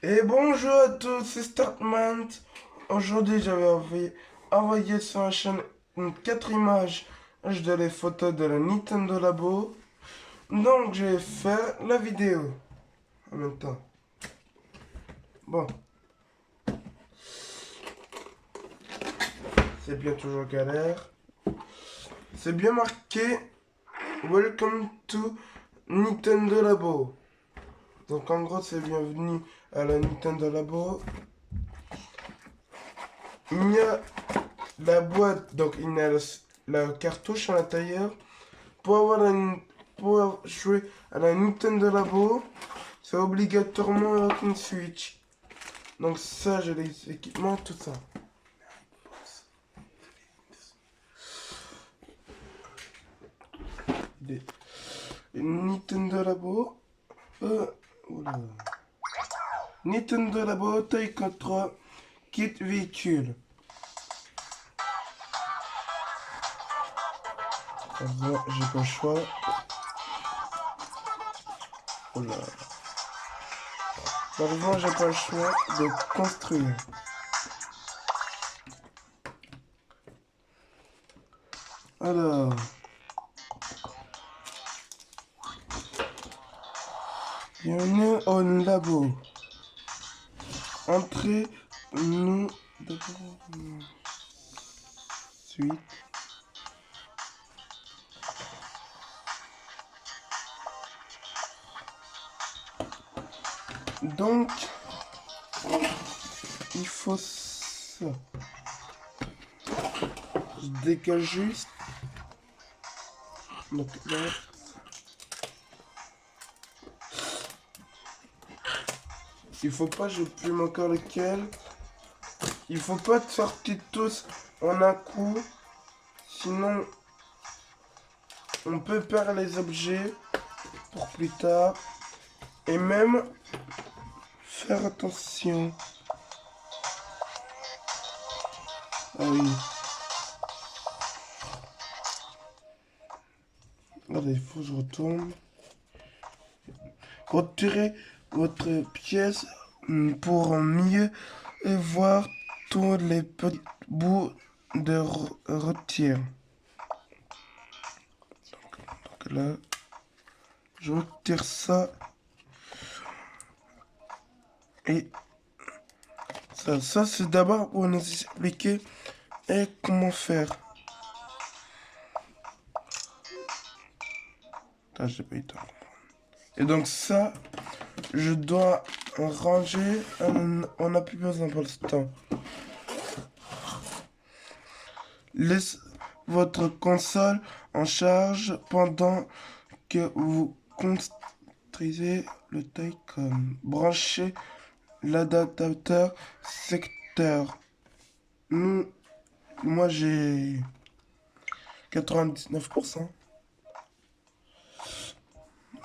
Et bonjour à tous, c'est Startman. Aujourd'hui, j'avais envoyé sur la chaîne 4 images de les photos de la Nintendo Labo. Donc, je vais faire la vidéo en même temps. Bon, c'est bien toujours galère. C'est bien marqué Welcome to Nintendo Labo. Donc, en gros, c'est bienvenue à la Nintendo Labo. Il y a la boîte, donc il y a la cartouche à l'intérieur. Pour jouer à la Nintendo Labo, c'est obligatoirement avec une Switch. Donc ça, j'ai les équipements, tout ça. Des- Nintendo Labo. Oula. Nintendo Labo, taille 3, kit véhicule. Bon, j'ai pas le choix. Oula. Malheureusement, j'ai pas le choix de construire. Alors, bienvenue au labo. Entrez, nous d'abord. Suite. Donc, il faut ça. Je dégage juste. Donc là. Il faut pas, je plus encore lequel. Il faut pas sortir tous en un coup. Sinon, on peut perdre les objets pour plus tard. Et même faire attention. Ah oui. Allez, il faut que je retourne. Retirez votre pièce pour mieux voir tous les petits bouts de retire. Donc là, je retire ça. Et ça c'est d'abord pour nous expliquer comment faire. Là, j'ai pas eu le temps. Et donc ça, je dois ranger. On n'a plus besoin pour l'instant. Laisse votre console en charge pendant que vous construisez le Taycom. Branchez l'adaptateur secteur. Moi j'ai 99%.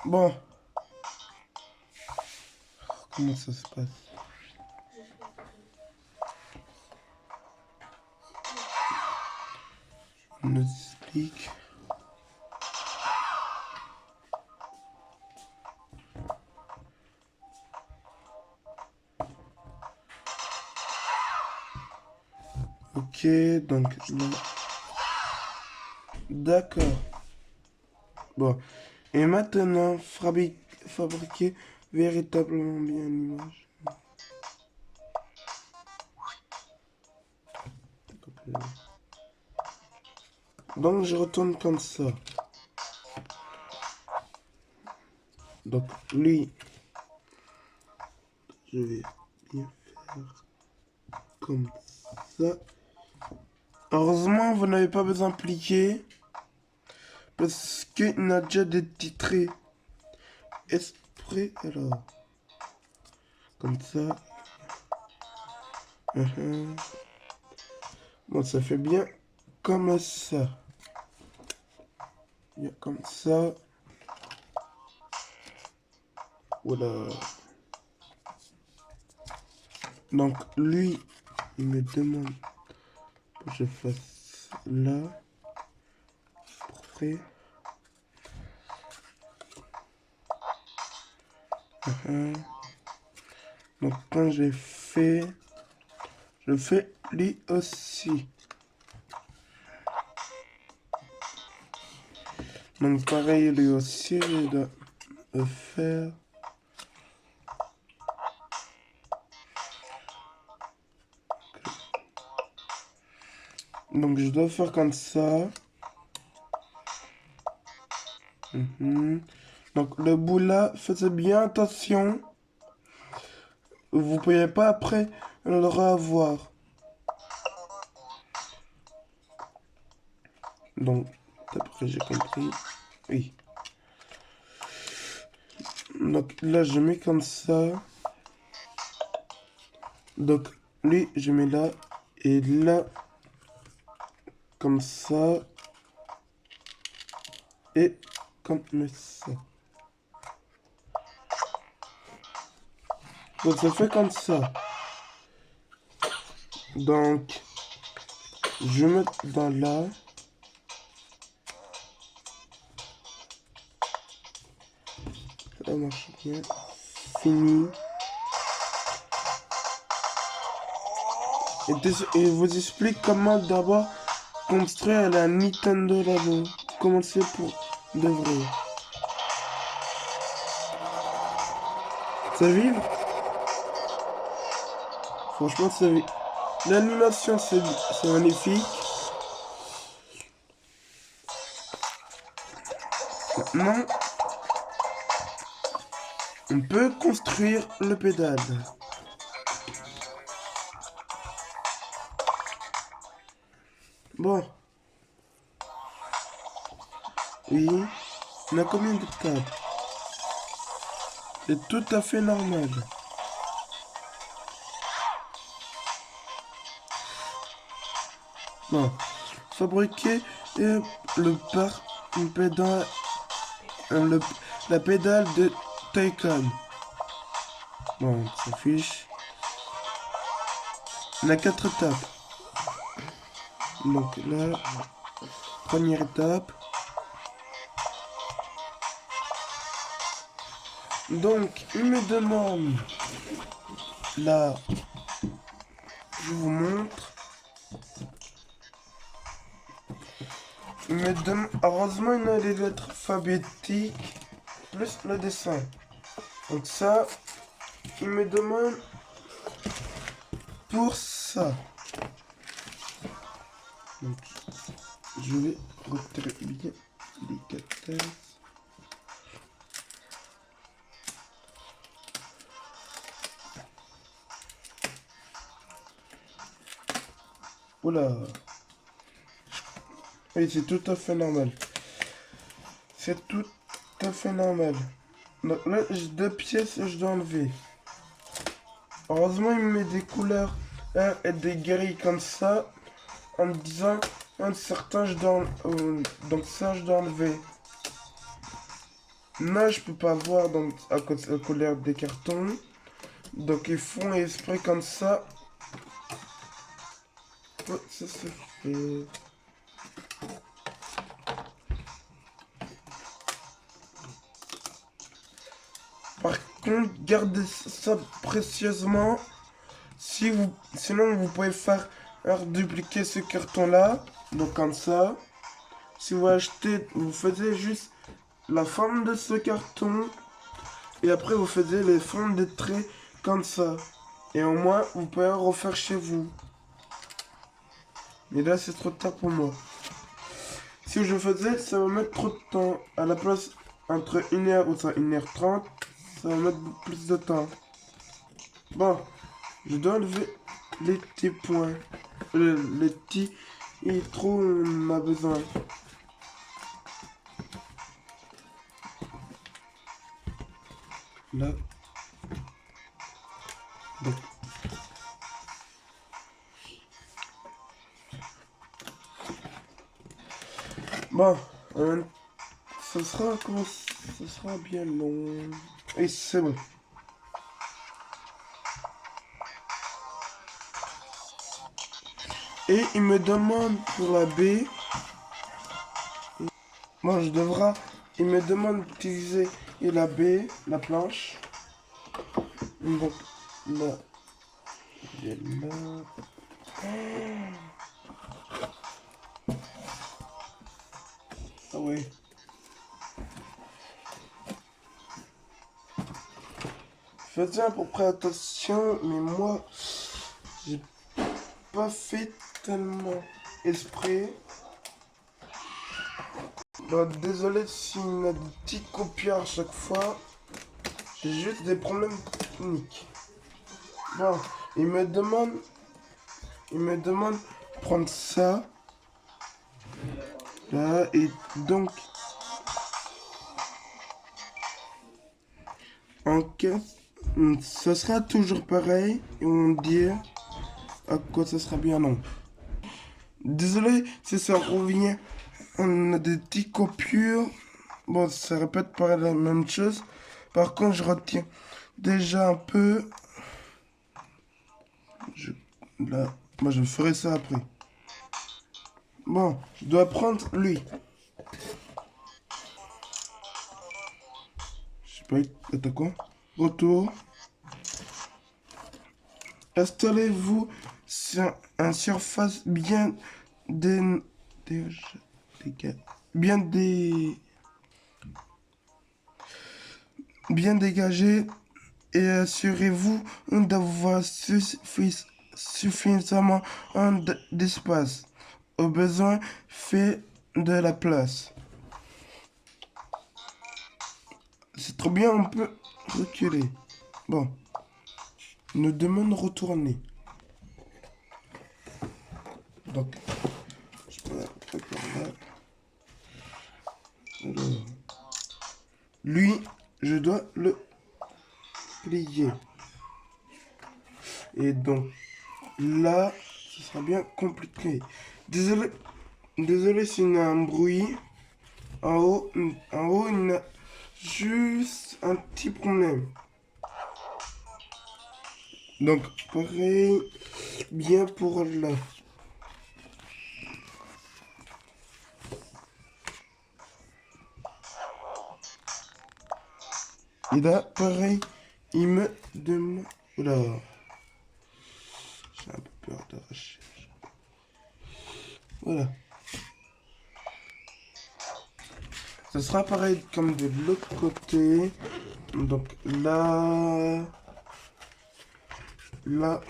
Bon, comment ça se passe? On nous explique. Ok, donc là. D'accord. Bon. Et maintenant, fabriquer véritablement bien l'image. Donc je retourne comme ça. Donc lui, je vais bien faire comme ça. Heureusement, vous n'avez pas besoin de plier. Parce qu'il a déjà des titrés. Esprit, alors. Comme ça. Bon, ça fait bien comme ça. Bien comme ça. Voilà. Donc, lui, il me demande que je fasse là. Prêt. Donc quand j'ai fait, je fais lui aussi. Donc pareil, lui aussi, je dois le faire. Donc je dois faire comme ça. Donc le bout là, faites bien attention. Vous pouvez pas après le revoir. Donc, d'après j'ai compris. Oui. Donc là, je mets comme ça. Donc lui, je mets là. Et là, comme ça. Et comme ça. Donc ça fait comme ça. Donc, je mets dans là. Ça marche bien. Fini. Et vous explique comment d'abord construire la Nintendo Labo. Commencer pour de vrai. Ça vibre? Franchement, ça vibre. L'animation, c'est magnifique. Maintenant, on peut construire le pédale. Bon. Oui. On a combien de tables? C'est tout à fait normal. Bon. Fabriquer une pédale, la pédale de Taycan. Bon, ça s'affiche. On a 4 étapes. Donc là, première étape. Donc, il me demande, là, je vous montre. Il me demande, heureusement, il a les lettres alphabétiques, plus le dessin. Donc ça, il me demande pour ça. Donc, je vais retirer bien les 14. Oula. Oui, c'est tout à fait normal. C'est tout à fait normal. Donc là, j'ai 2 pièces et je dois enlever. Heureusement, il me met des couleurs et des grilles comme ça. En me disant, un certain, je dois... donc ça, je dois enlever. Là, je peux pas voir donc, à cause de la couleur des cartons. Donc, ils font exprès comme ça. Oh, ça se fait... Par contre, gardez ça précieusement. Sinon, vous pouvez faire dupliquer ce carton-là. Donc, comme ça. Si vous achetez, vous faites juste la forme de ce carton. Et après, vous faites les formes des traits comme ça. Et au moins, vous pouvez refaire chez vous. Mais là, c'est trop tard pour moi. Si je faisais, ça va mettre trop de temps. À la place, entre 1h ou 1h30, ça va mettre plus de temps. Bon, je dois enlever les petits points. Les petits trous, on a besoin. Là. Donc. Bon, ce sera bien long. Et c'est bon. Et il me demande pour la B. Moi, il me demande d'utiliser la B, la planche. Donc, là, et là. Ah ouais. Faites à peu près attention, mais moi, j'ai pas fait tellement esprit. Bon, désolé s'il y a des petites coupures à chaque fois. J'ai juste des problèmes techniques. Bon, il me demande de prendre ça. Là, et donc, en cas, ça sera toujours pareil. Et on dit à quoi ça sera bien non. Désolé si ça revient. On a des petites coupures. Bon, ça répète pas la même chose. Par contre, je retiens déjà un peu. Là, moi, je ferai ça après. Bon, je dois prendre lui. Je sais pas, attends quoi? Retour. Installez-vous sur une surface bien dé- dé- bien dé- bien dégagée et assurez-vous d'avoir suffisamment d'espace. Au besoin, fait de la place. C'est trop bien, on peut reculer. Bon, nous demande de retourner. Donc, je peux après par là. Alors, lui, je dois le plier. Et donc, là, ce sera bien compliqué. Désolé s'il y a un bruit. En haut, il y a juste un petit problème. Donc, pareil, bien pour là. Et là, pareil, il me demande... Oula, j'ai un peu peur d'arracher. Voilà. Ce sera pareil comme de l'autre côté. Donc là... Là...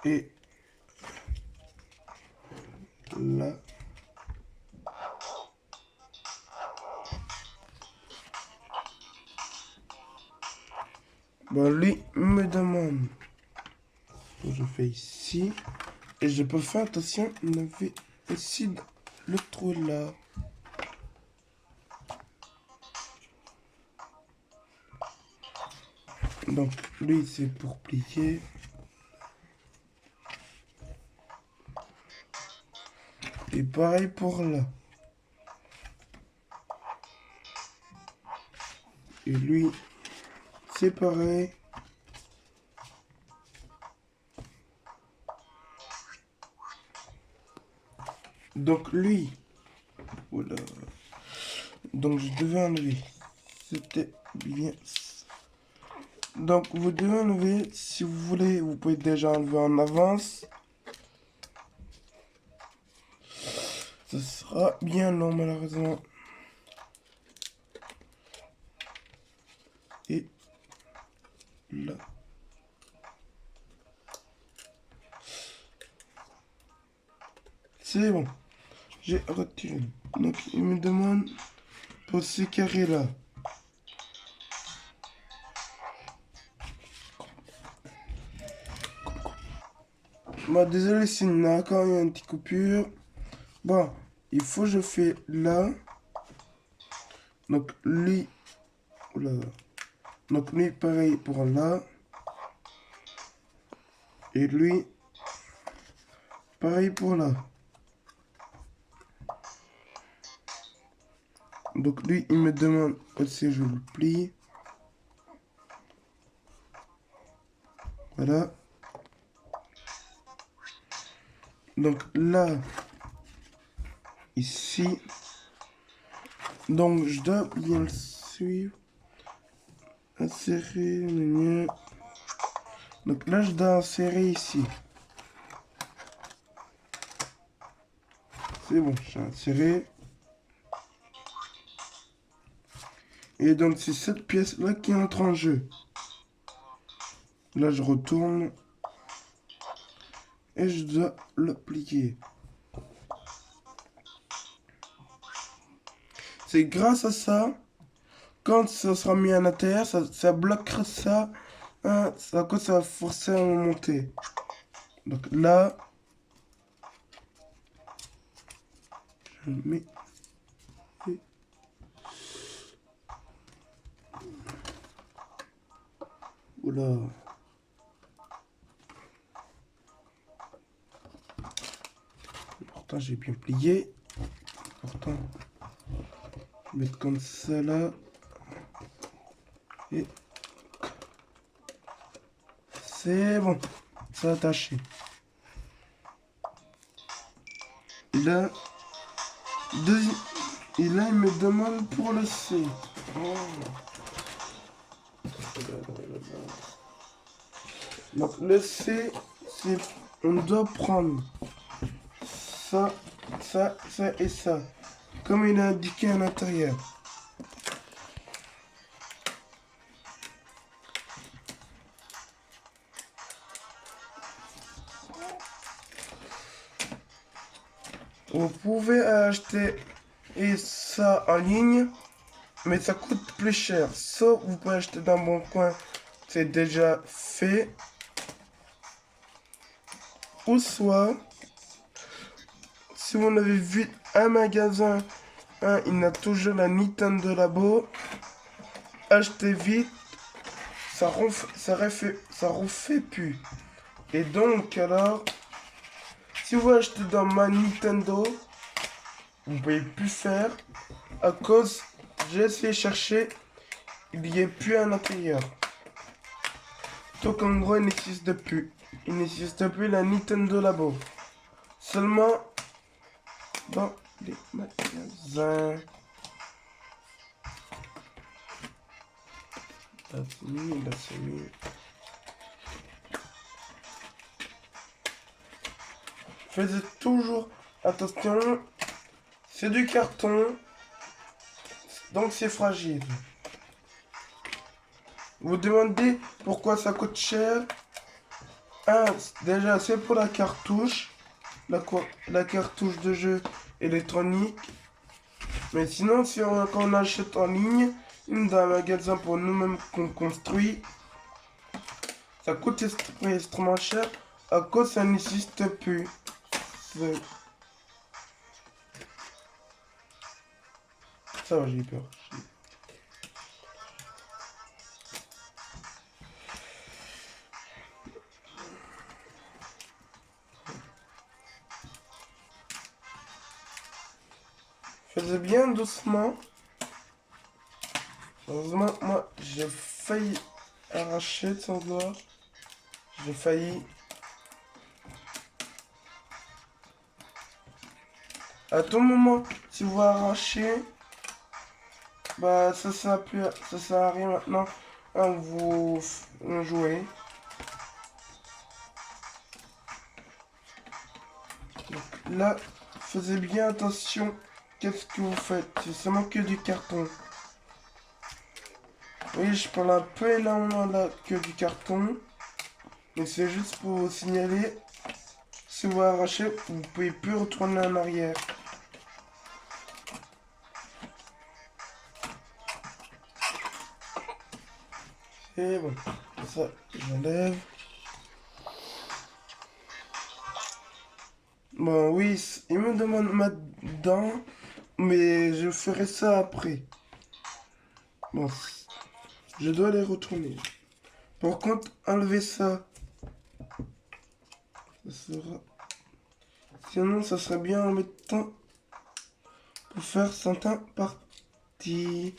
Et... Là... Bon, lui me demande... Je fais ici. Et je peux faire attention, il avait aussi le trou là. Donc lui c'est pour plier. Et pareil pour là. Et lui c'est pareil. Donc lui. Oula. Donc je devais enlever. C'était bien. Donc vous devez enlever. Si vous voulez, vous pouvez déjà enlever en avance. Ce sera bien long malheureusement. Et là. C'est bon. J'ai retiré. Donc il me demande pour ce carré là. Bon, désolé s'il y a encore une petite coupure. Bon, il faut que je fais là. Donc lui. Oula. Donc lui pareil pour là. Et lui pareil pour là. Donc lui il me demande aussi je le plie. Voilà. Donc là. Ici. Donc je dois bien le suivre. Insérer. Donc là, je dois insérer ici. C'est bon, j'ai inséré. Et donc, c'est cette pièce-là qui entre en jeu. Là, je retourne. Et je dois l'appliquer. C'est grâce à ça, quand ça sera mis à l'intérieur, ça bloquera ça. Hein, ça va forcer à monter. Donc là, je mets. Oula. Pourtant, j'ai bien plié. Pourtant, je vais mettre comme ça là. Et c'est bon. Ça a attaché. Et là, il me demande pour le C. Oh. Donc le C, c'est on doit prendre ça, ça, ça et ça, comme il est indiqué à l'intérieur. Vous pouvez acheter ça en ligne, mais ça coûte plus cher. Sauf vous pouvez acheter dans Bon Coin, c'est déjà fait. Ou soit, si vous avez vu un magasin, il a toujours la Nintendo Labo, achetez vite, ça refait plus. Et donc, alors, si vous achetez dans ma Nintendo, vous ne pouvez plus faire à cause, j'ai essayé de chercher, il n'y a plus à l'intérieur. Donc en gros, il n'existe plus. Il n'existe plus la Nintendo Labo. Seulement dans les magasins. Là, c'est mis. Faites toujours attention. C'est du carton. Donc c'est fragile. Vous demandez pourquoi ça coûte cher. Déjà c'est pour la cartouche. La cartouche de jeu électronique. Mais sinon, quand on achète en ligne, dans un magasin pour nous-mêmes qu'on construit, ça coûte extrêmement cher à cause ça n'existe plus. Ça va, j'ai peur. Faisais bien doucement. Heureusement, moi, j'ai failli arracher sans doigt. J'ai failli. À tout moment, si vous arrachez, bah ça sert à rien maintenant. Vous jouez. Donc là, faites bien attention. Qu'est-ce que vous faites? C'est seulement que du carton. Oui, je parle un peu énormément là que du carton. Mais c'est juste pour vous signaler. Si vous arrachez, vous pouvez plus retourner en arrière. Et bon, ça, j'enlève. Bon, oui, il me demande ma dent, mais je ferai ça après. Bon, je dois les retourner. Par contre, enlever ça. Sinon, ça serait bien en mettant pour faire certains parties.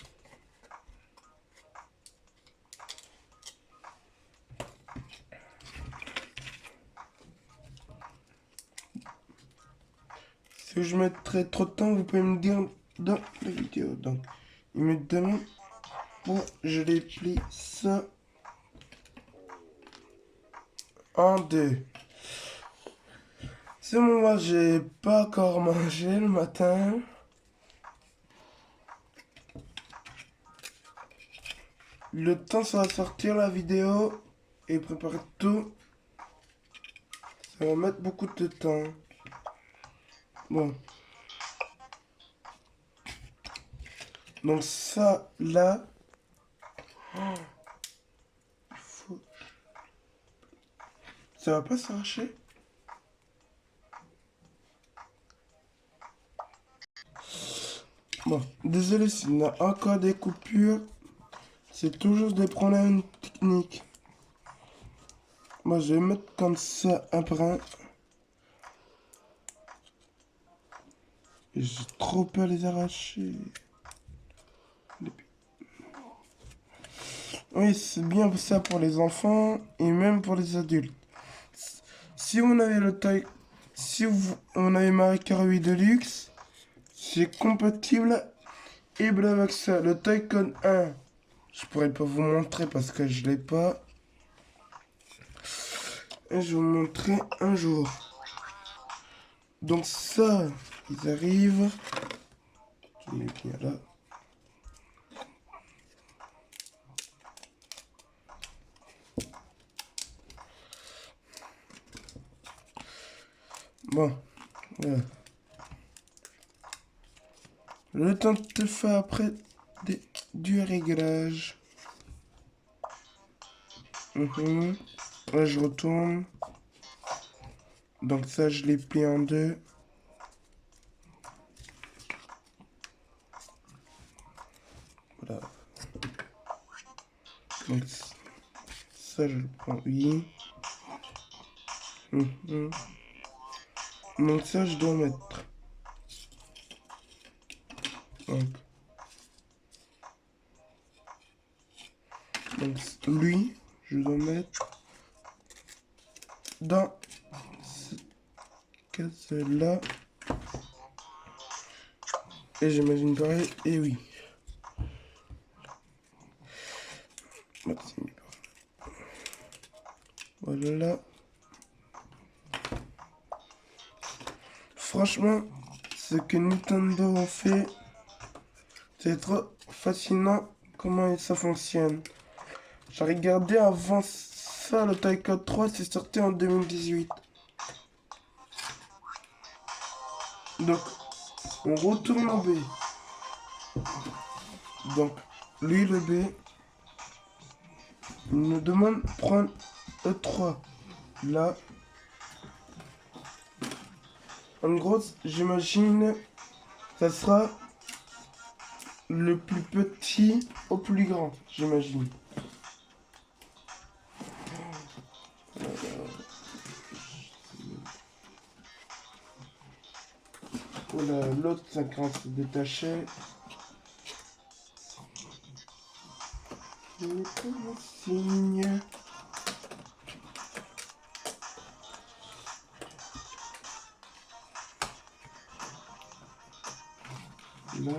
Si je mettrai trop de temps, vous pouvez me dire dans la vidéo. Donc, il me demande pour je les plie ça. Un, deux. C'est bon, moi, j'ai pas encore mangé le matin. Le temps, ça va sortir la vidéo et préparer tout. Ça va mettre beaucoup de temps. Bon. Donc ça, là... Ça va pas s'arracher? Bon, désolé s'il y a encore des coupures. C'est toujours des problèmes techniques. Moi, je vais mettre comme ça un brin. Et j'ai trop peur de les arracher. Oui, c'est bien ça pour les enfants et même pour les adultes. Si on avait le taille, on avait Marie Carré 8 Deluxe, c'est compatible et bien avec ça. Le Taycan 1, je pourrais pas vous montrer parce que je l'ai pas. Et je vais vous montrer un jour. Donc ça, ils arrivent. Je mets bien là. Bon, voilà. Le temps de te faire après du réglage. Là, je retourne. Donc ça, je l'ai plié en deux. Voilà. Donc ça, je le prends, oui. Donc ça, je dois mettre. Donc lui, je dois mettre dans cette case-là. Et j'imagine pareil, et oui. Voilà. Franchement, ce que Nintendo a fait, c'est trop fascinant comment ça fonctionne. J'ai regardé avant ça, le Taiko 3, c'est sorti en 2018. Donc, on retourne en B. Donc, lui, le B, il nous demande de prendre E3. Là, en gros, j'imagine, ça sera le plus petit au plus grand, j'imagine. Voilà, l'autre, ça commence à se détacher. Signe. Là.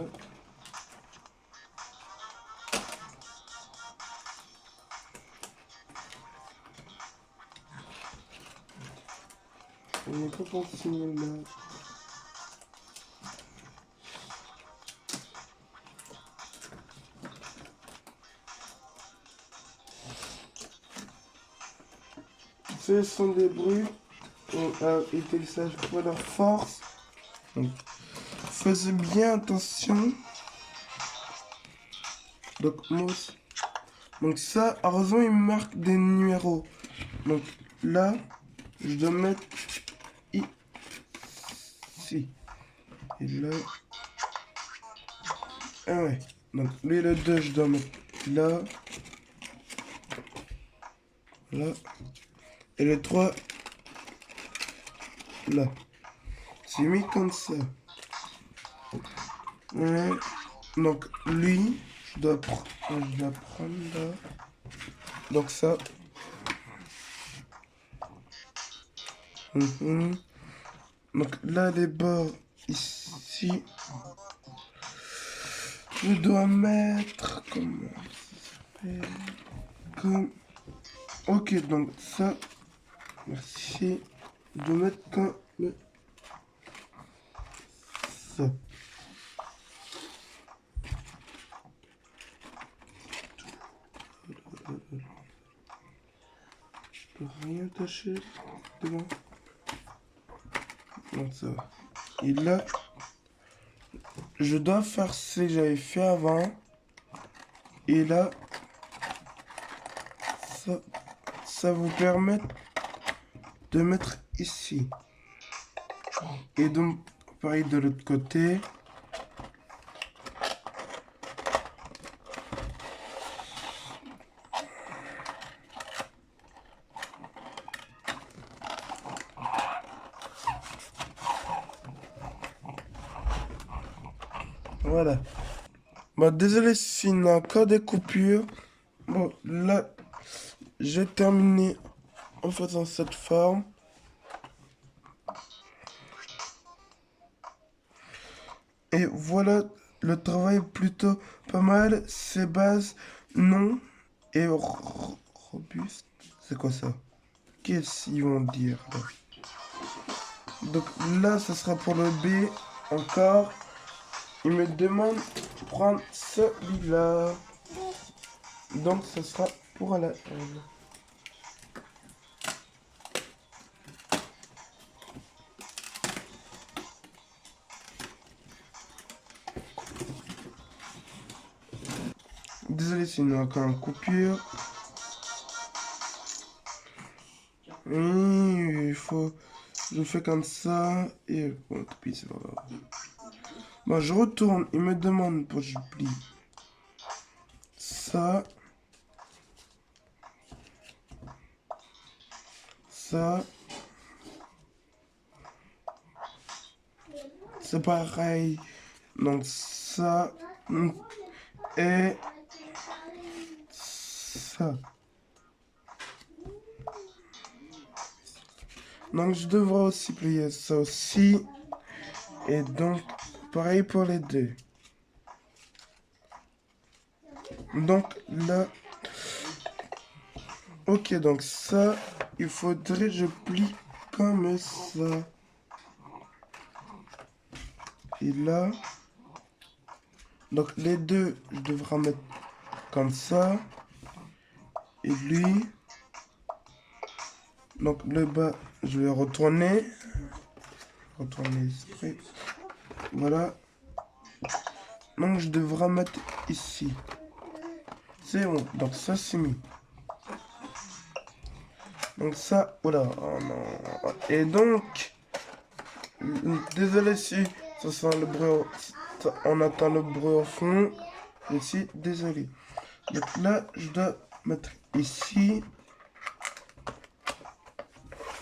On n'est pas pour signer là. Ce sont des bruits. On a été sage pour leur force. Donc, faites bien attention. Donc, moi aussi. Donc ça, heureusement, il marque des numéros. Donc là, je dois mettre ici. Et là. Ah ouais. Donc lui, le 2, je dois mettre là. Là. Et le 3, là. C'est mis comme ça. Ouais. Donc lui, je dois prendre là. Donc ça. Donc là, les bords ici. Je dois mettre comment ça s'appelle, comme. Ok, donc ça. Merci de mettre comme ça. Je peux rien tâcher devant. Donc ça va. Et là, je dois faire ce que j'avais fait avant. Et là, ça vous permet de mettre ici. Et donc, pareil de l'autre côté. Voilà. Bon, désolé s'il n'y a encore des coupures. Bon, là, j'ai terminé en faisant cette forme. Et voilà, le travail est plutôt pas mal. Ces bases, non. Et robuste. C'est quoi ça? Qu'est-ce qu'ils vont dire là? Donc là, ce sera pour le B. Encore. Il me demande de prendre celui-là. Donc ce sera pour la L. Désolé s'il y a encore une coupure. Il faut... Je fais comme ça. Et bon, tant pis, c'est pas grave. Bon, je retourne. Il me demande pour que je plie ça. Ça. C'est pareil. Donc ça. Et ça. Donc je devrais aussi plier ça aussi. Et donc, pareil pour les deux. Donc là... Ok, donc ça, il faudrait que je plie comme ça. Et là... Donc les deux, je devrais mettre comme ça. Et lui... Donc le bas, je vais retourner. Retourner exprès. Voilà. Donc je devrais mettre ici. C'est bon. Donc ça c'est mis. Donc ça, voilà. Oh non. Et donc, désolé si ça sent le bruit. On entend le bruit au fond. Je suis désolé. Donc là, je dois mettre ici.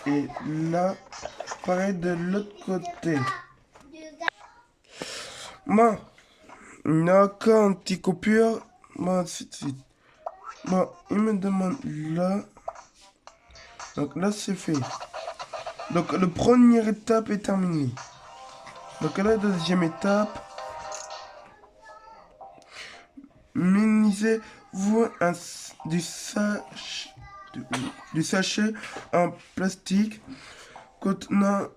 Et là, pareil de l'autre côté. Bon, il y a encore une petite coupure. Bon, ainsi de suite. Bon, il me demande là. Donc là, c'est fait. Donc, la première étape est terminée. Donc, la deuxième étape. Munisez-vous du sachet en plastique contenant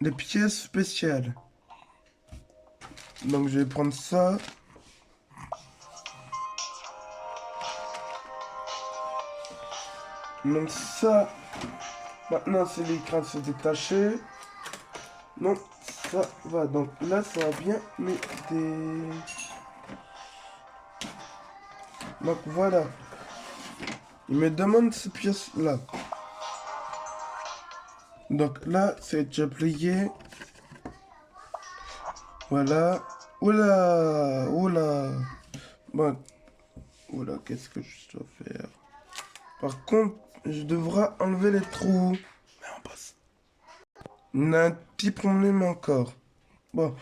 des pièces spéciales. Donc, je vais prendre ça. Donc, ça. Maintenant, c'est l'écran se détacher. Donc, ça va. Donc, là, ça va bien m'aider. Donc, voilà. Il me demande ces pièces-là. Donc, là, c'est déjà plié. Voilà. Oula. Oula. Bon. Oula, qu'est-ce que je dois faire? Par contre, je devrais enlever les trous. Mais on passe. On a un petit problème encore. Bon.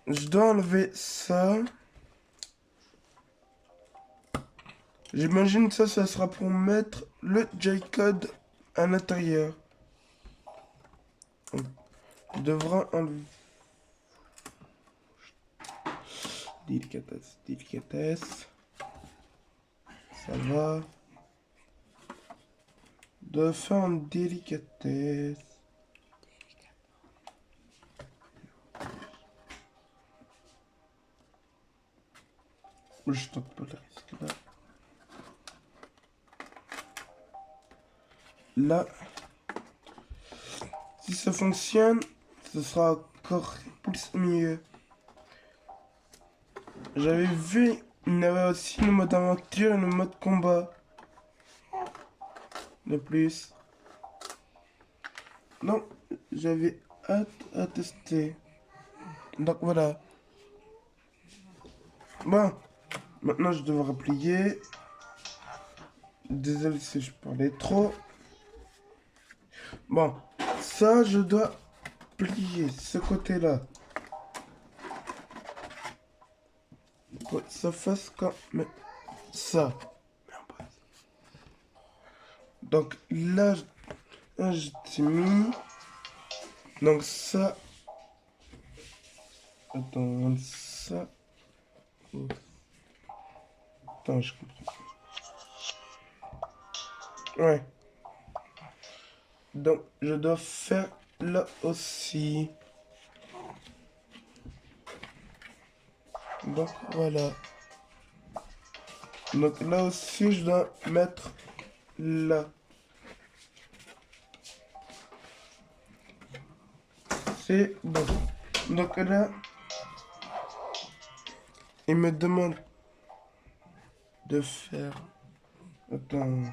Je dois enlever ça. J'imagine que ça sera pour mettre le J-code à l'intérieur. Je devrais enlever... Délicatesse, délicatesse. Ça va. dois faire une délicatesse. Je tente pas le risque là. Là, si ça fonctionne, ce sera encore plus mieux. J'avais vu, il y avait aussi le mode aventure et le mode combat. De plus. Donc, j'avais hâte à tester. Donc voilà. Bon, maintenant je devrais plier. Désolé si je parlais trop. Bon, ça je dois plier ce côté-là. Pour que ça fasse comme ça. Donc là, j'ai mis. Donc ça. Attends, ça. Attends, je comprends. Ouais. Donc je dois faire là aussi. Donc voilà. Donc là aussi je dois mettre là. C'est bon. Donc là, il me demande de faire. Attends.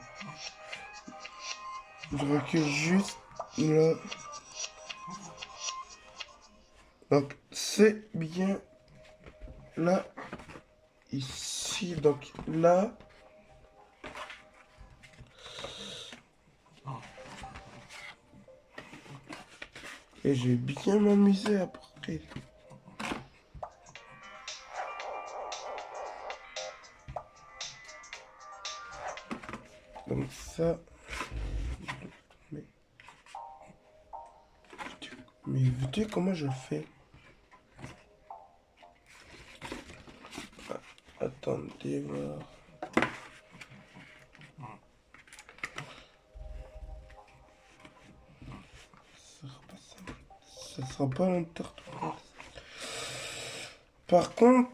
Je recule juste là. Donc c'est bien là. Ici. Donc là. Et j'ai bien m'amusé après. Donc ça. Mais veux-tu comment je fais? Attendez voir. Ça sera pas longtemps. Par contre,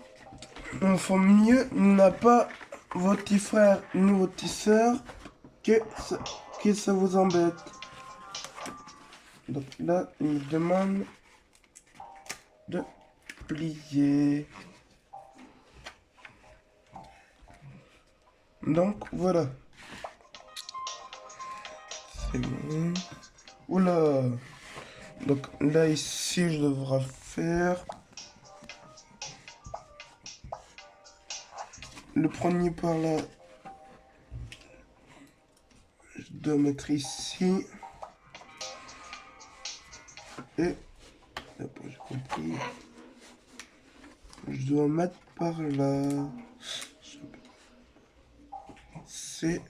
il faut mieux, il n'a pas votre petit frère ni votre petite soeur que ça vous embête. Donc là, il me demande de plier. Donc voilà. C'est bon. Oula. Donc là ici je devrais faire le premier par là. Je dois mettre ici. Et après j'ai compris. Je dois mettre par là. C'est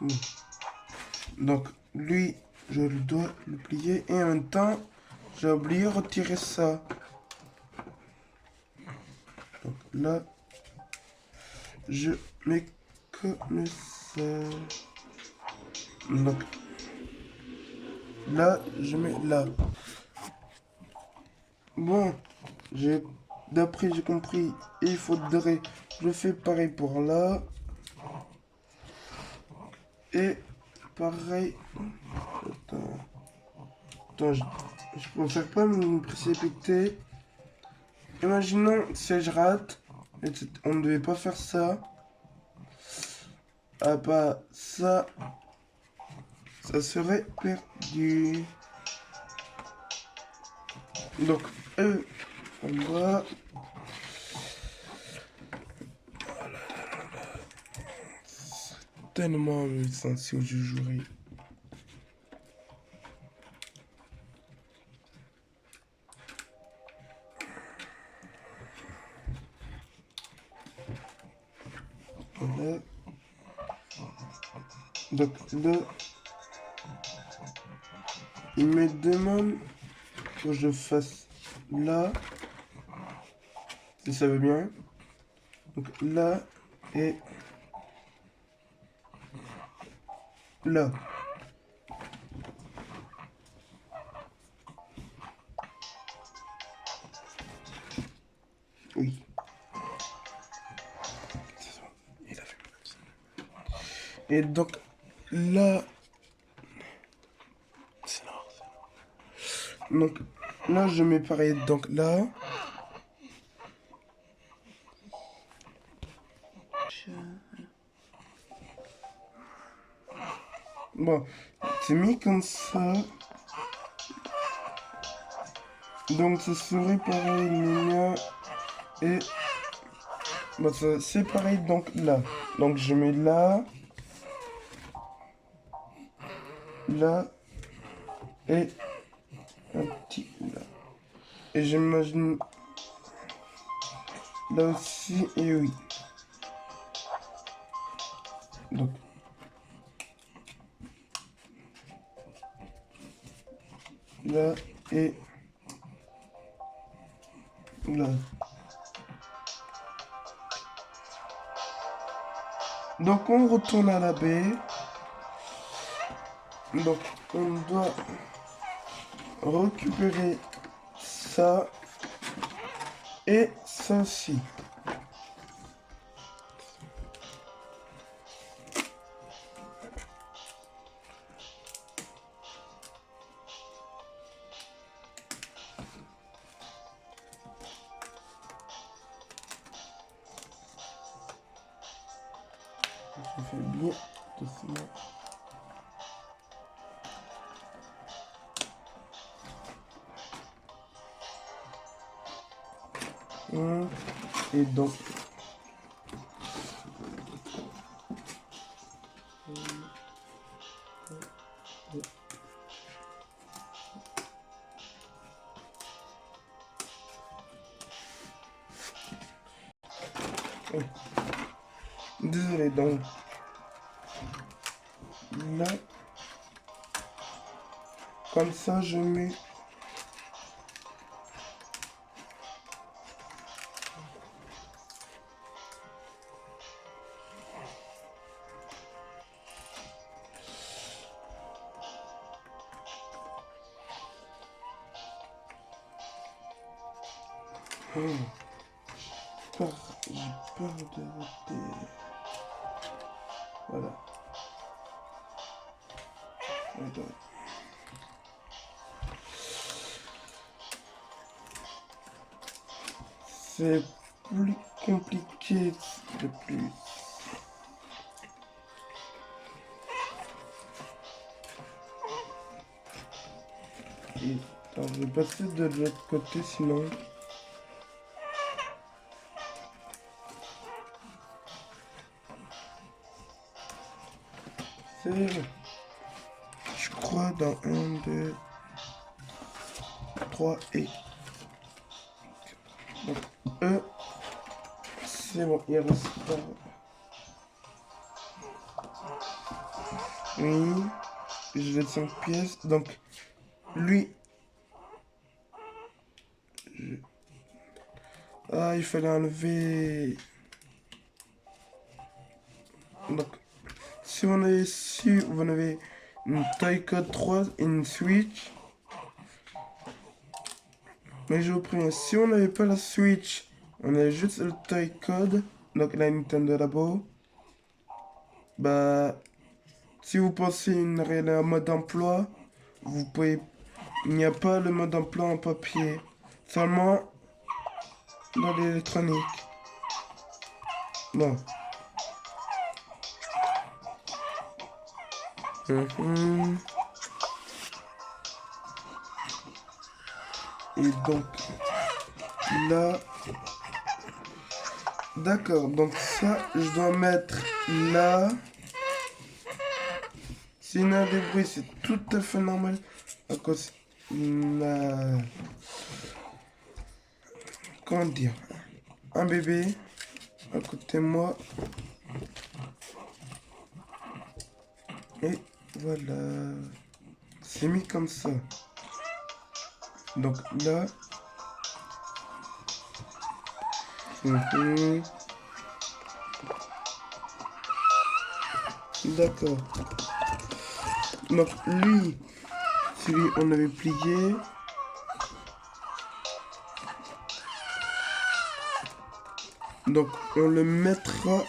bon. Donc lui, je dois le plier et en même temps, j'ai oublié de retirer ça. Donc là, je mets comme ça. Donc là, je mets là. Bon, d'après j'ai compris, il faudrait, je fais pareil pour là. Et pareil. Attends, je préfère pas me précipiter. Imaginons si je rate. On ne devait pas faire ça. Ah bah ça serait perdu. Donc on va. Tellement amusant si je jouerais. Voilà. Donc là, il me demande que je fasse là. Si ça veut bien. Donc là et là. Oui. Il a fait comme ça. Et donc là, c'est noir. Donc là, je mets pareil. Donc là. Bon, c'est mis comme ça. Donc ce serait pareil, Mia. Et bon, c'est pareil donc là. Donc je mets là. Là. Et un petit là. Et j'imagine là aussi, et oui. Donc là et là. Donc on retourne à la baie. Donc on doit récupérer ça et ça aussi. Je fais bien doucement. Et donc désolé, donc là comme ça je mets j'ai peur de rater. Voilà. C'est plus compliqué de plus. Et alors, je vais passer de l'autre côté sinon. C'est, je crois, dans 1, 2, 3 et... Donc, c'est bon, il reste pas... Oui, je vais de 5 pièces, donc, lui... Ah, il fallait enlever... Donc, si on est ici, vous avez une taille code 3 et une Switch. Mais je vous préviens, si on n'avait pas la Switch, on a juste le toy code, donc la Nintendo Labo. Bah, si vous pensez une réelle mode emploi, vous pouvez. Il n'y a pas le mode emploi en papier, seulement dans l'électronique. Bon. Et donc, là. D'accord, donc ça, je dois mettre là. S'il y a des bruits, c'est tout à fait normal. À cause comment dire, un bébé à côté de moi. Et voilà. C'est mis comme ça. Donc là. D'accord. Donc lui, celui on avait plié. Donc on le mettra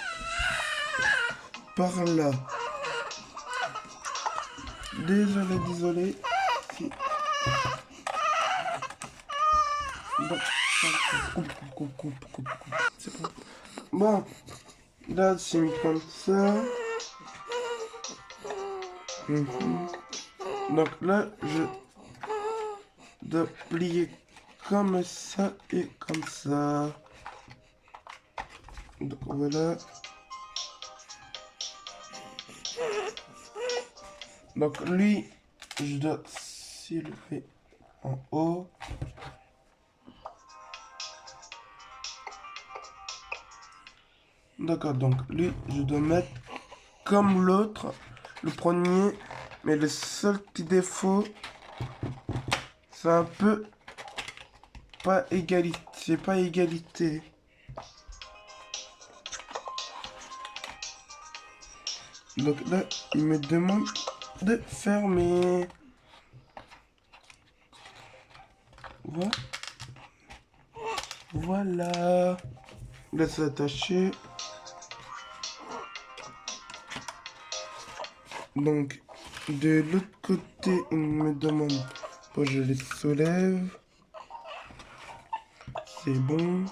par là. Désolé. Donc, coupe. C'est bon. Bon, là c'est mis comme ça. Donc là, je dois plier comme ça et comme ça. Donc voilà. Donc lui, je dois s'élever en haut. D'accord, donc lui, je dois mettre comme l'autre, le premier. Mais le seul petit défaut, c'est un peu pas égalité. C'est pas égalité. Donc là, il me demande de fermer. Voilà. Là, c'est attaché. Donc, de l'autre côté, il me demande. Bon, je les soulève. C'est bon.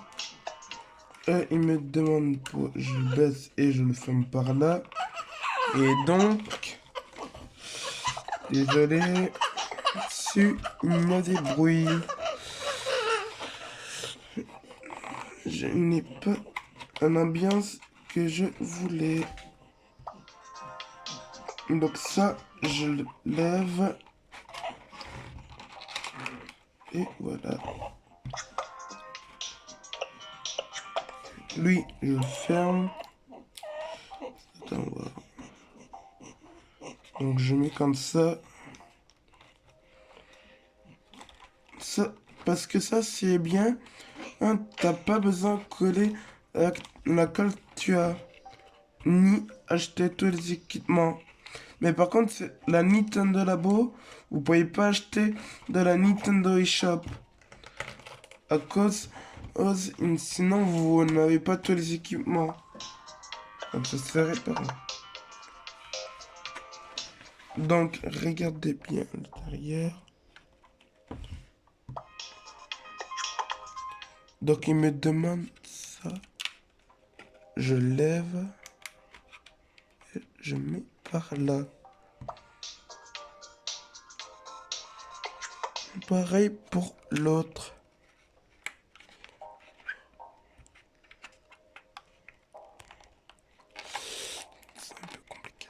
Il me demande. Bon, je baisse et je le ferme par là. Et donc. Désolé. Si il y a des bruits. Je n'ai pas l'ambiance que je voulais. Donc ça, je le lève. Et voilà. Lui, je le ferme. Attends, voilà. Donc je mets comme ça. Ça, parce que ça, c'est bien. Hein, t'as pas besoin de coller la colle que tu as. Ni acheter tous les équipements. Mais par contre, la Nintendo Labo, vous pouvez pas acheter de la Nintendo eShop. À cause, sinon vous n'avez pas tous les équipements. Donc ça serait pas. Donc regardez bien l'intérieur. Donc il me demande ça. Je lève. Et je mets par là. Pareil pour l'autre. C'est un peu compliqué.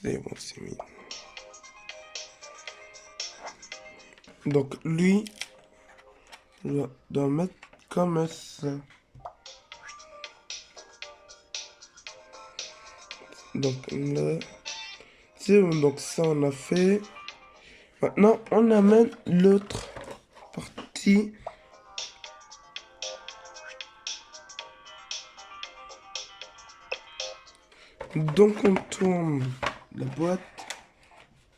C'est bon, c'est mis. Donc lui, je dois mettre comme ça. Donc là, c'est bon, donc ça on a fait. Maintenant, on amène l'autre partie. Donc on tourne la boîte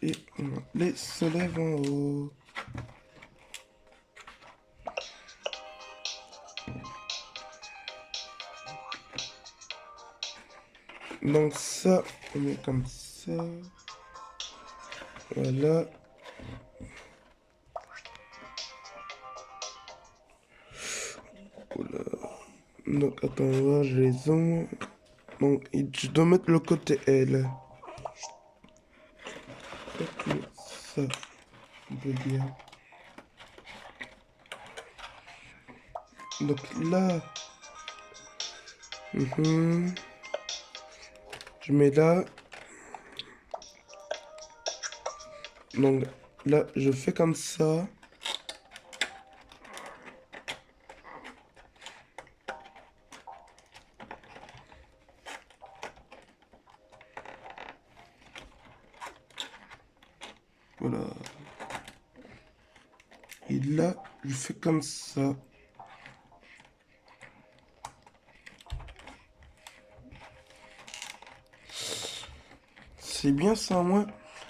et on les soulève en haut. Donc ça, on met comme ça. Voilà. Oula. Donc attends, voir, je les ai. Donc je dois mettre le côté L. Ça, on peut dire. Donc là, je mets là. Donc là, je fais comme ça. Voilà. Et là, je fais comme ça. c'est bien ça, moi.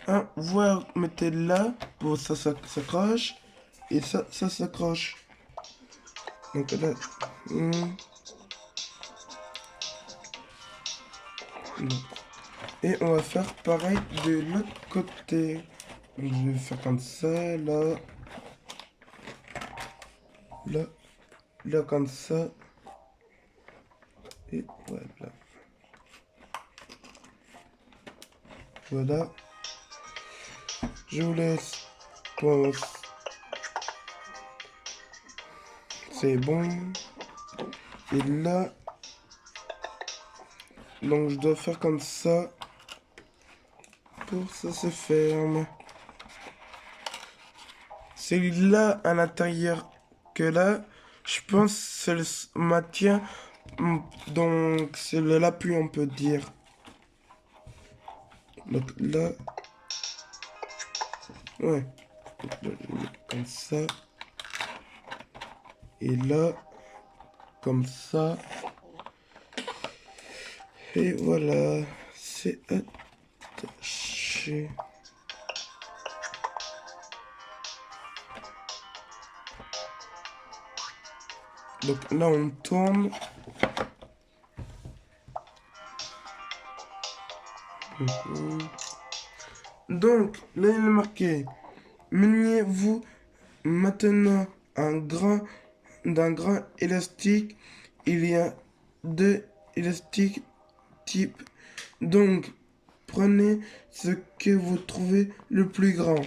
Hein, vous mettez là, pour ça s'accroche. Et ça s'accroche. Donc là... Et on va faire pareil de l'autre côté. Donc, je vais faire comme ça, là. Là comme ça. Et voilà. Voilà. Je vous laisse. Bon, c'est bon. Et là. Donc je dois faire comme ça. Pour ça se ferme. C'est là à l'intérieur que là. Je pense que c'est le maintien. Donc c'est l'appui, on peut dire. Donc là. Ouais. Donc, là, je mets comme ça. Et là. Comme ça. Et voilà. C'est attaché. Donc là on tourne. Donc là il est marqué. Muniez-vous maintenant d'un grain élastique. Il y a 2 élastiques type. Donc prenez ce que vous trouvez le plus grand.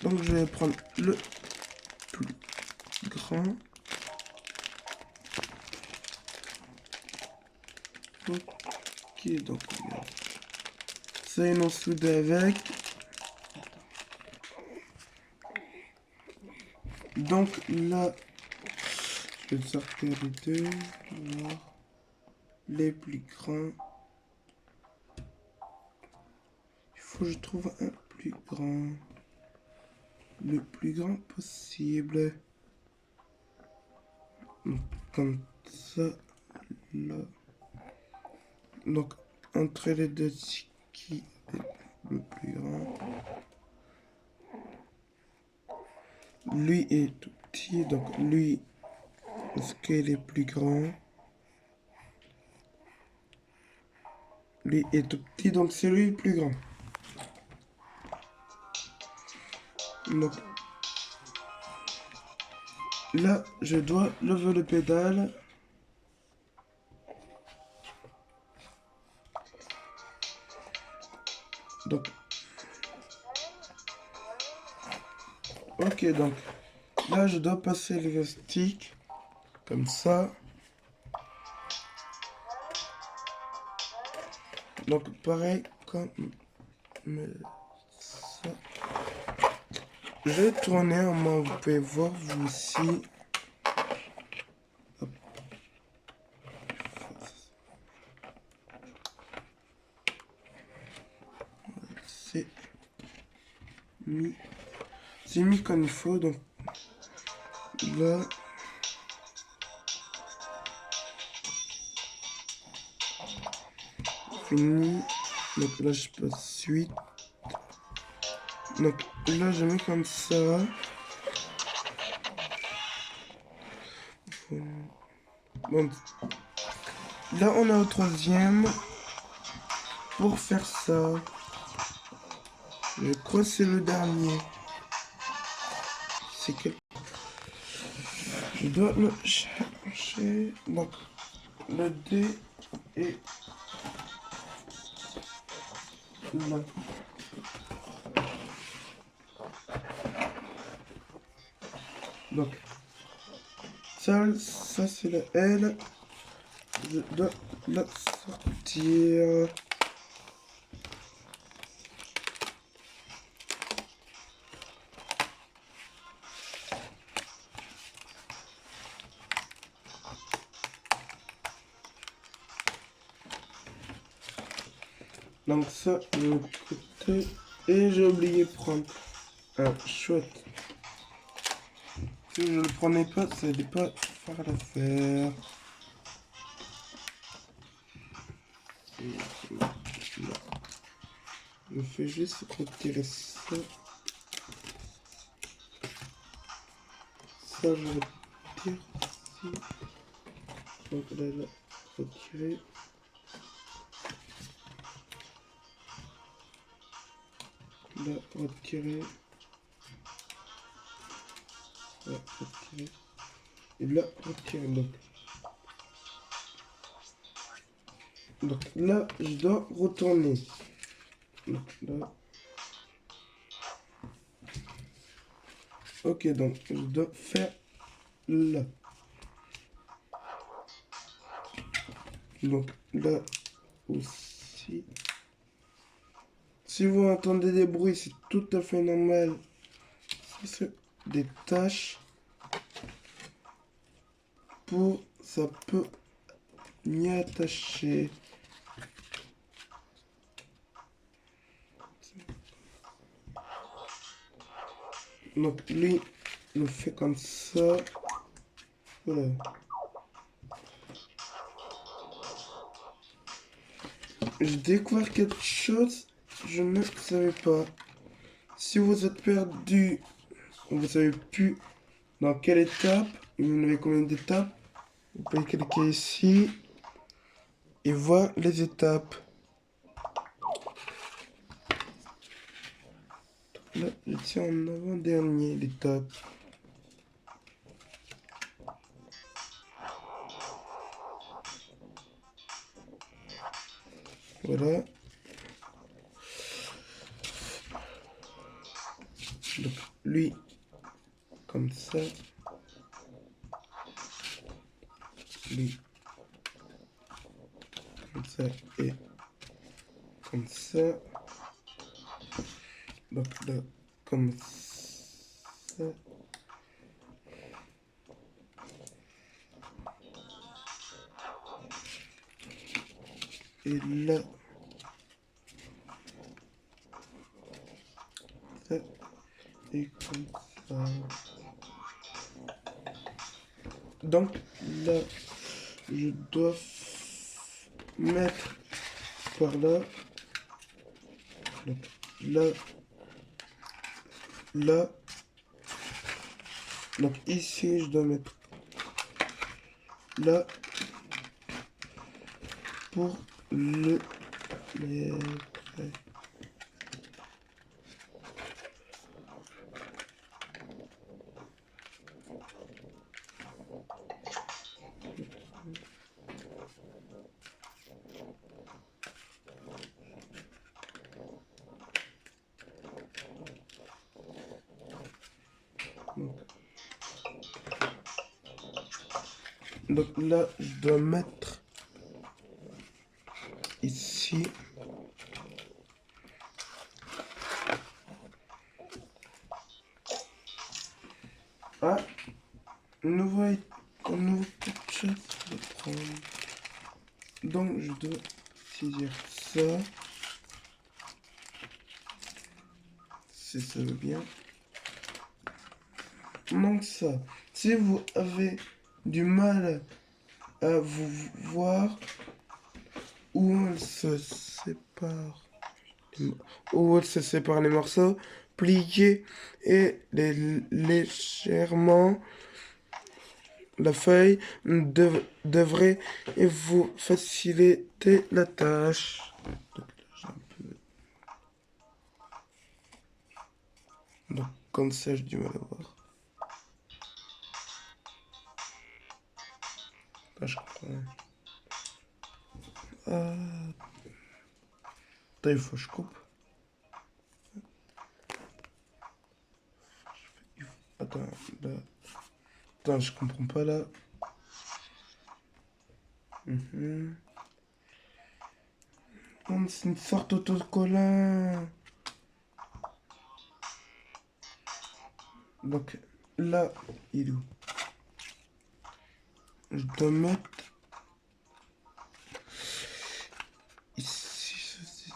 Donc je vais prendre le plus grand. Ok, donc ça ils l'ont soudé avec. Donc là, je vais sortir les deux, voir les plus grands. Il faut que je trouve un plus grand, le plus grand possible. Donc, comme ça, là. Donc entre les deux, qui est le plus grand? Lui est tout petit, donc lui, est-ce qu'il est plus grand? Lui est tout petit, donc c'est lui le plus grand. Donc là, je dois lever le pédale. Donc, ok, donc là, je dois passer l'élastique comme ça. Donc, pareil comme ça. Je vais tourner en main, vous pouvez voir vous aussi. Hop. C'est mis comme il faut, donc là. Fini. Donc là, je passe suite. Donc là, je mets comme ça. Bon. Là, on est au troisième. Pour faire ça, je crois que c'est le dernier. C'est que je dois le chercher. Donc, le D est là. Donc, ça c'est la L. Je dois la sortir. Donc ça, de l'autre côté. Et j'ai oublié de prendre un chouette. Si je le prenais pas, ça n'allait pas faire l'affaire. je fais juste retirer ça. Ça, je retire ici. Donc là, retirer. Là, retirer. Là, retirer. Et là, retirer. Donc là, je dois retourner. Donc là. Ok, donc je dois faire là. Donc là aussi. Si vous entendez des bruits, c'est tout à fait normal. C'est des tâches. Pour ça peut y attacher. Donc lui, on fait comme ça. Voilà. J'ai découvert quelque chose, je ne savais pas. Si vous êtes perdu, vous savez plus dans quelle étape, vous avez combien d'étapes, vous pouvez cliquer ici et voir les étapes. Là, je tiens en avant-dernier l'étape. Voilà. Donc, lui, comme ça. Lui, comme ça et comme ça. Donc là, comme ça. Et là, ça et comme ça. Donc là, je dois mettre par là. Donc là, là. Donc ici, je dois mettre là pour le mettre. Donc là, je dois mettre ici. Ah, un nouveau quelque chose de prendre. Donc je dois saisir ça. Si ça veut bien. Donc ça. Si vous avez du mal à vous voir où elle se sépare, où elle se sépare les morceaux, pliez et légèrement. La feuille devrait vous faciliter la tâche. Donc, comme ça, j'ai du mal à voir. Là, je comprends. Attends, il faut que je coupe. Attends, là. Attends, je comprends pas là. Oh, c'est une sorte d'autocollant. Donc là, il est où? Je dois mettre ici.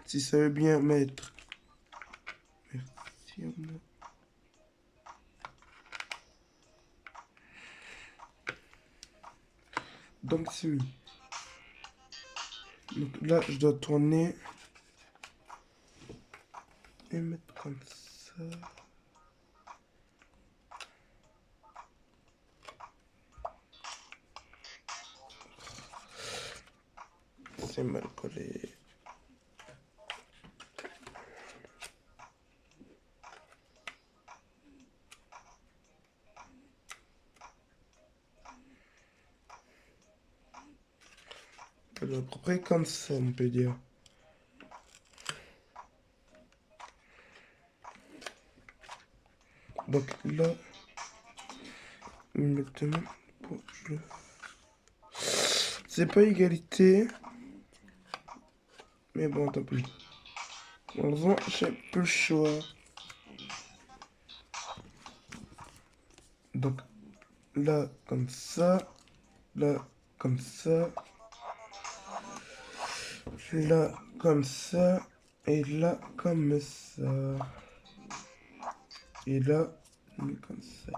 Si ça veut bien mettre. Merci. Donc c'est mis. Donc là, je dois tourner. Et mettre comme ça. C'est mal collé. À peu près comme ça, on peut dire. Donc là, maintenant, pour le... C'est pas égalité. Mais bon, tant pis. Malheureusement, j'ai plus le choix. Donc là, comme ça. Là, comme ça. Là, comme ça. Et là, comme ça. Et là, je mets comme ça.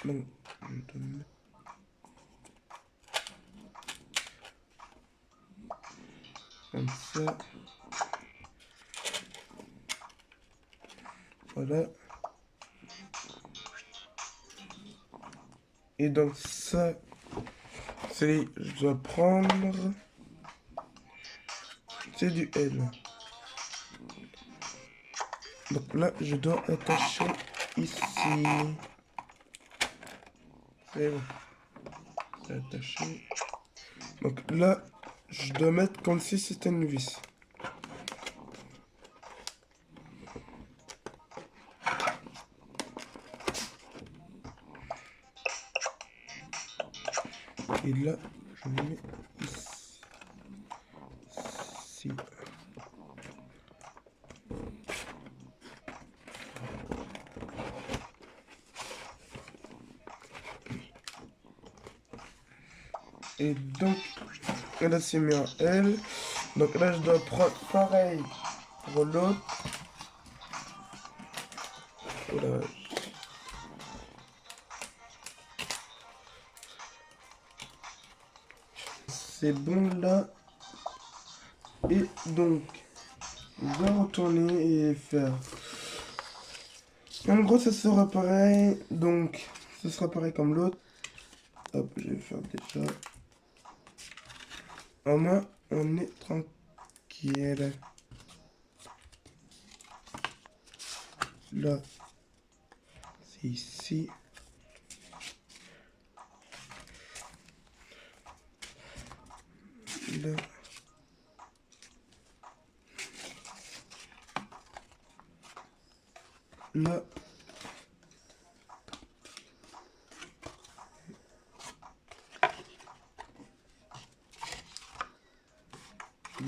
Donc, je dois mettre comme ça. Voilà. Et donc ça, c'est, je dois prendre, c'est du L. Donc là, je dois attacher ici. C'est bon. C'est attaché. Donc là, je dois mettre comme si c'était une vis. Et là, je mets ici. Et donc, là c'est mis en L. Donc là, je dois prendre pareil pour l'autre. Voilà. C'est bon là. Et donc, je dois retourner et faire. En gros, ça sera pareil. Donc, ce sera pareil comme l'autre. Hop, je vais faire déjà. Au moins, on est tranquille. Là, c'est ici. Là. Là.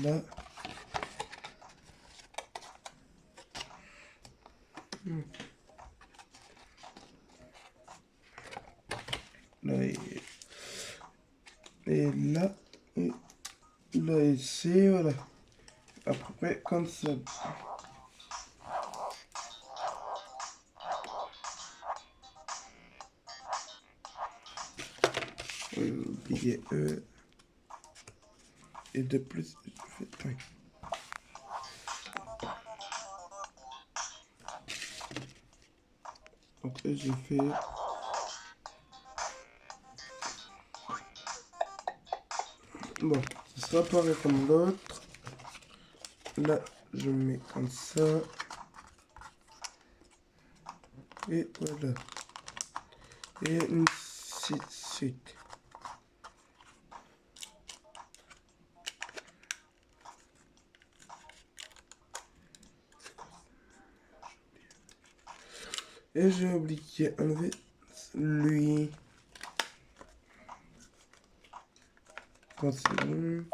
Là. Là et là. Et là ici, voilà. À peu près comme ça. Oubliez E. Et de plus, je fais point. Donc là, j'ai fait. Bon, ce sera pareil comme l'autre. Là, je mets comme ça. Et voilà. Et ainsi de suite. Et j'ai oublié enlever lui. Quand c'est bon.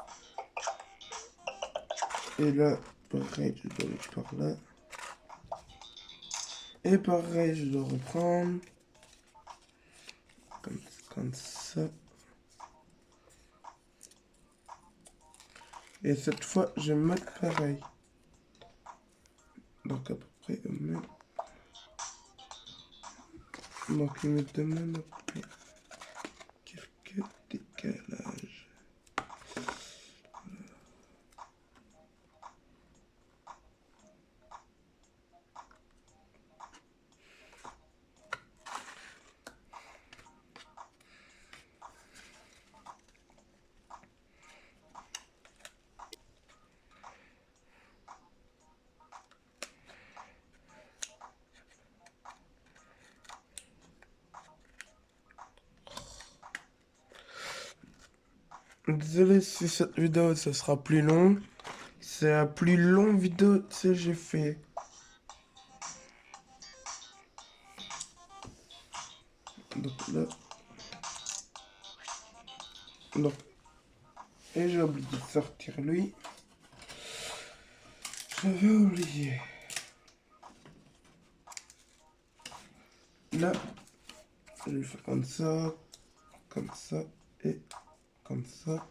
Et là, pareil, je dois mettre par là. Et pareil, je dois reprendre. Comme ça. Et cette fois, je vais mettre pareil. Donc à peu près au même. Donc il me demande après. décalage. Désolé si cette vidéo ça sera plus long. C'est la plus longue vidéo que j'ai fait. Donc là. Donc. Et j'ai oublié de sortir lui. J'avais oublié. Là. Je vais faire comme ça et comme ça.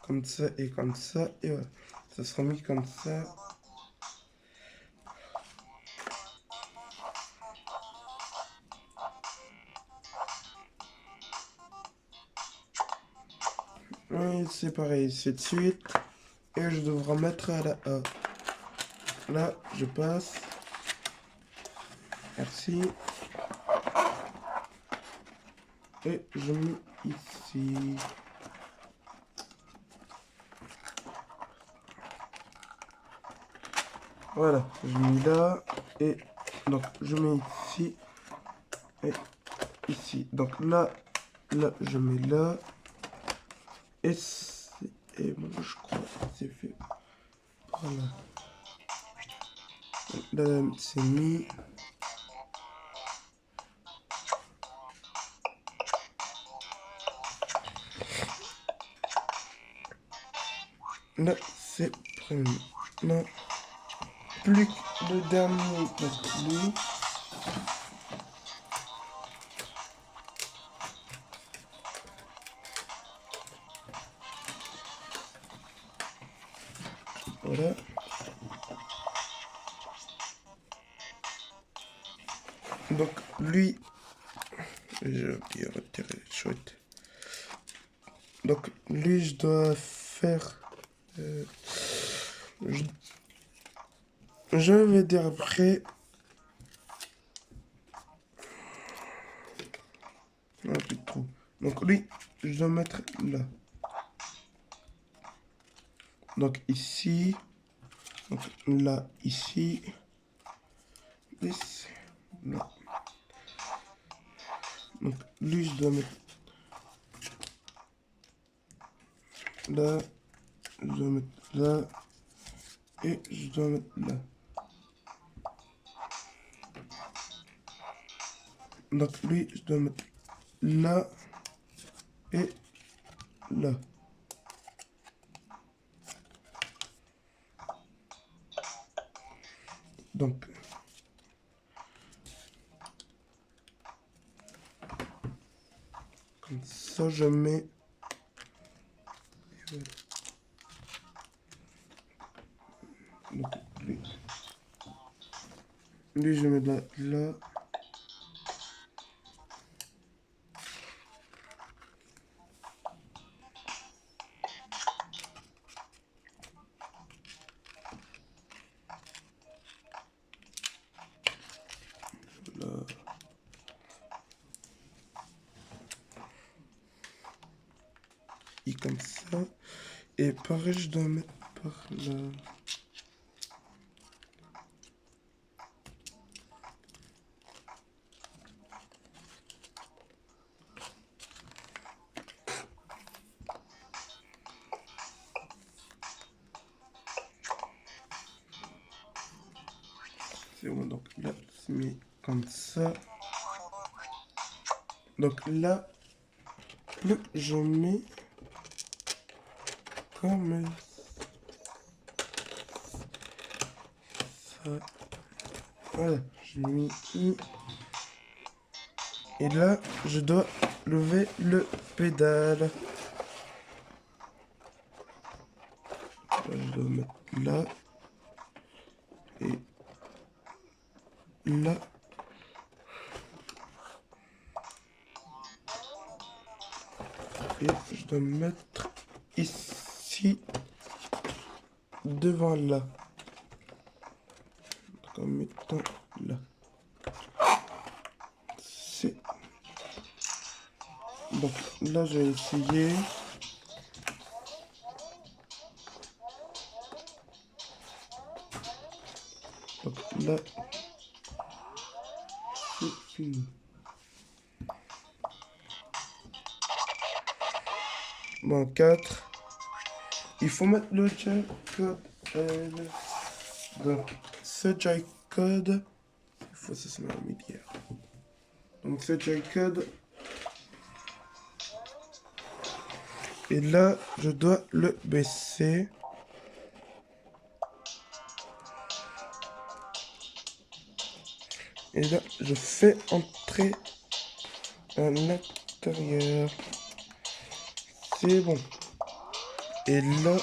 Comme ça et comme ça. Et voilà. Ça sera mis comme ça. Et c'est pareil, c'est de suite. Et je devrais mettre à la A. Là, je passe. Merci. Et je mets ici. Voilà, je mets là. Et donc, je mets ici. Et ici. Donc là, je mets là. Et bon, je crois que c'est fait. Voilà. Là, c'est mis. Là, c'est prêt. Non. Plus que le dernier. Donc, lui. Voilà. Donc, lui. J'ai oublié de retirer les chouettes. Donc, lui, je dois faire. Je vais dire après. Non, plus trop. Donc, lui, je dois mettre là. Donc, ici. Donc, là, ici. Ici. Là. Donc, lui, je dois mettre là. Je dois mettre là. Et je dois mettre là. Donc, lui, je dois mettre là. Et là. Donc, comme ça, je mets. Donc, lui, je mets là, là. Là. Et comme ça. Et pareil, je dois mettre par là. C'est bon, donc là, c'est mis comme ça. Donc là, plus je mets comme ça. Voilà, je mets I. Et là, je dois lever le pédale. Là, je dois mettre là. Et là. Et je dois me mettre ici, devant là. Donc en mettant là. C'est... Donc là, j'ai essayé. Donc là, c'est fini. Bon, 4. Il faut mettre le J-code. Donc, ce J-code, il faut se mettre au milieu. Donc, ce J-code. Et là, je dois le baisser. Et là, je fais entrer à l'intérieur. C'est bon. Et là,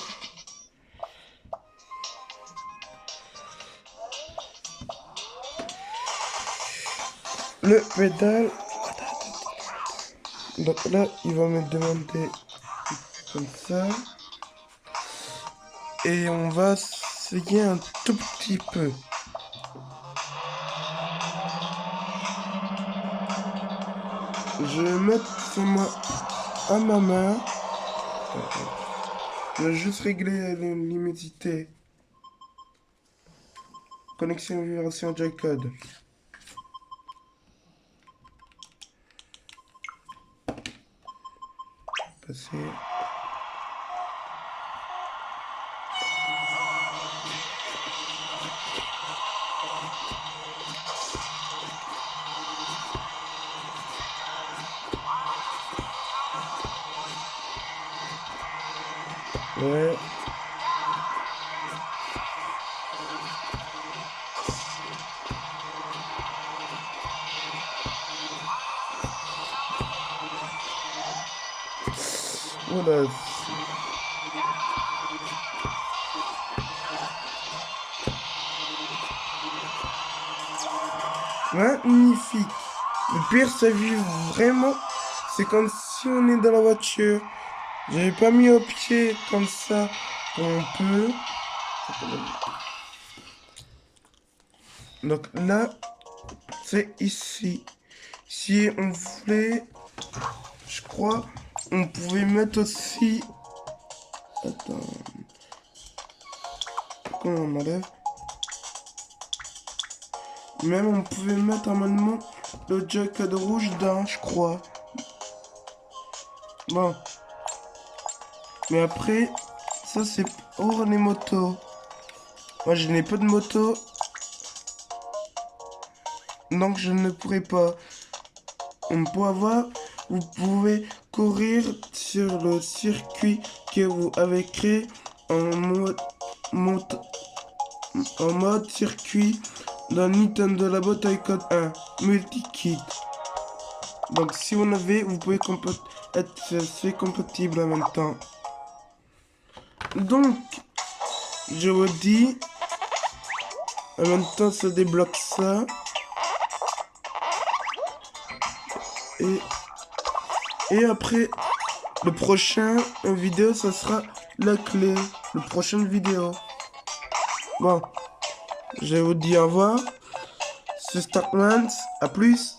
le pédale. Donc là, il va me demander comme ça. Et on va essayer un tout petit peu. Je vais mettre moi à ma main. Je vais juste régler l'humidité. Connexion vibration J-code. Passer. Ouais. Voilà. Magnifique. Le pire, ça vit vraiment. C'est comme si on est dans la voiture. J'avais pas mis au pied comme ça. On peut. Donc là, c'est ici. Si on voulait, je crois, on pouvait mettre aussi. Attends. Comment on enlève? Même on pouvait mettre un moment le J-code rouge d'un, je crois. Bon. Mais après, ça c'est pour les motos. Moi je n'ai pas de moto. Donc je ne pourrai pas. On peut avoir, vous pouvez courir sur le circuit que vous avez créé en mode circuit dans Nintendo Labo Toy-Con 1 Multi-Kit. Donc si vous en avez, vous pouvez être compatible en même temps. Donc, je vous dis, en même temps ça débloque ça. Et après, le prochain vidéo, ça sera la clé. Le prochaine vidéo. Bon, je vous dis au revoir. C'est Starkman. À plus.